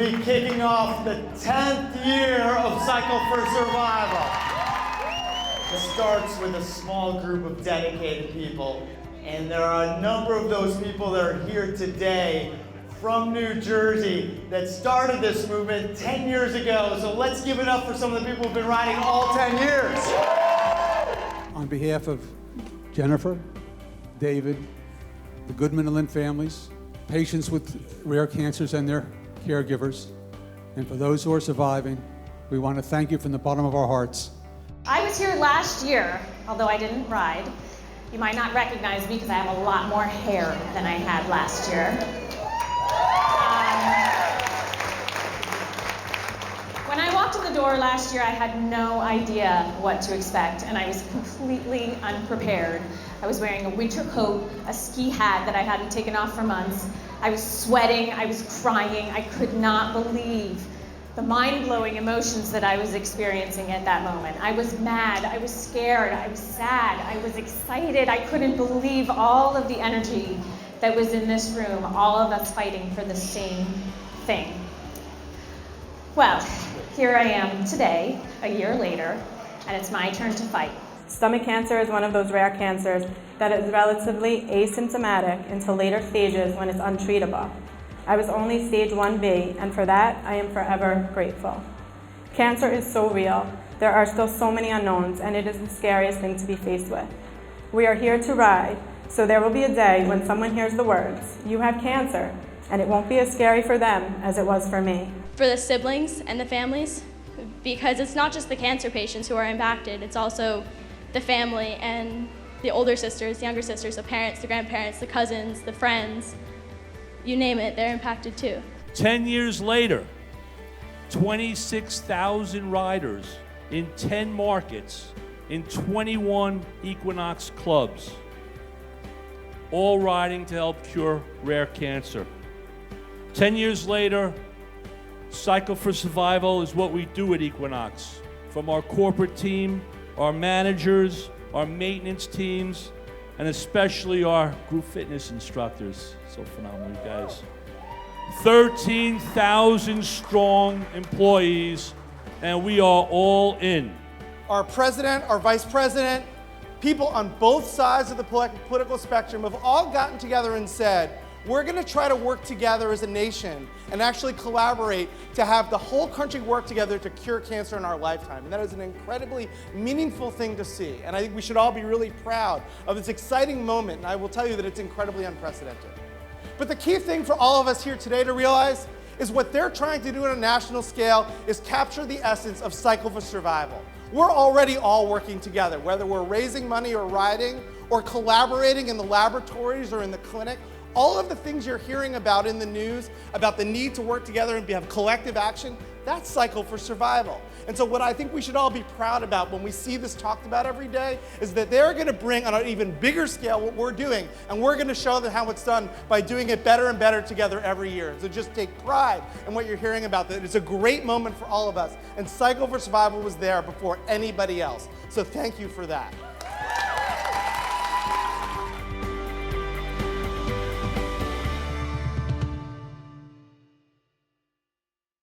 be kicking off the 10th year of Cycle for Survival. It starts with a small group of dedicated people, and there are a number of those people that are here today from New Jersey that started this movement 10 years ago. So let's give it up for some of the people who've been riding all 10 years. On behalf of Jennifer, David, the Goodman and Lynn families, patients with rare cancers and their caregivers, and for those who are surviving, we want to thank you from the bottom of our hearts. I was here last year, although I didn't ride. You might not recognize me because I have a lot more hair than I had last year. When I walked in the door last year, I had no idea what to expect, and I was completely unprepared. I was wearing a winter coat, a ski hat that I hadn't taken off for months. I was sweating, I was crying. I could not believe the mind-blowing emotions that I was experiencing at that moment. I was mad, I was scared, I was sad, I was excited. I couldn't believe all of the energy that was in this room, all of us fighting for the same thing. Well, here I am today, a year later, and it's my turn to fight. Stomach cancer is one of those rare cancers that is relatively asymptomatic until later stages when it's untreatable. I was only stage 1B, and for that, I am forever grateful. Cancer is so real. There are still so many unknowns, and it is the scariest thing to be faced with. We are here to ride, so there will be a day when someone hears the words, "You have cancer," and it won't be as scary for them as it was for me. For the siblings and the families, because it's not just the cancer patients who are impacted, it's also the family and the older sisters, the younger sisters, the parents, the grandparents, the cousins, the friends, you name it, they're impacted too. 10 years later, 26,000 riders in 10 markets in 21 Equinox clubs, all riding to help cure rare cancer. 10 years later, Cycle for Survival is what we do at Equinox. From our corporate team, our managers, our maintenance teams, and especially our group fitness instructors. So phenomenal, you guys. 13,000 strong employees, and we are all in. Our president, our vice president, people on both sides of the political spectrum have all gotten together and said, we're going to try to work together as a nation and actually collaborate to have the whole country work together to cure cancer in our lifetime. And that is an incredibly meaningful thing to see. And I think we should all be really proud of this exciting moment. And I will tell you that it's incredibly unprecedented. But the key thing for all of us here today to realize is what they're trying to do on a national scale is capture the essence of Cycle for Survival. We're already all working together, whether we're raising money or riding or collaborating in the laboratories or in the clinic. All of the things you're hearing about in the news, about the need to work together and have collective action, that's Cycle for Survival. And so what I think we should all be proud about when we see this talked about every day is that they're going to bring on an even bigger scale what we're doing, and we're going to show them how it's done by doing it better and better together every year. So just take pride in what you're hearing about. That it's a great moment for all of us, and Cycle for Survival was there before anybody else. So thank you for that.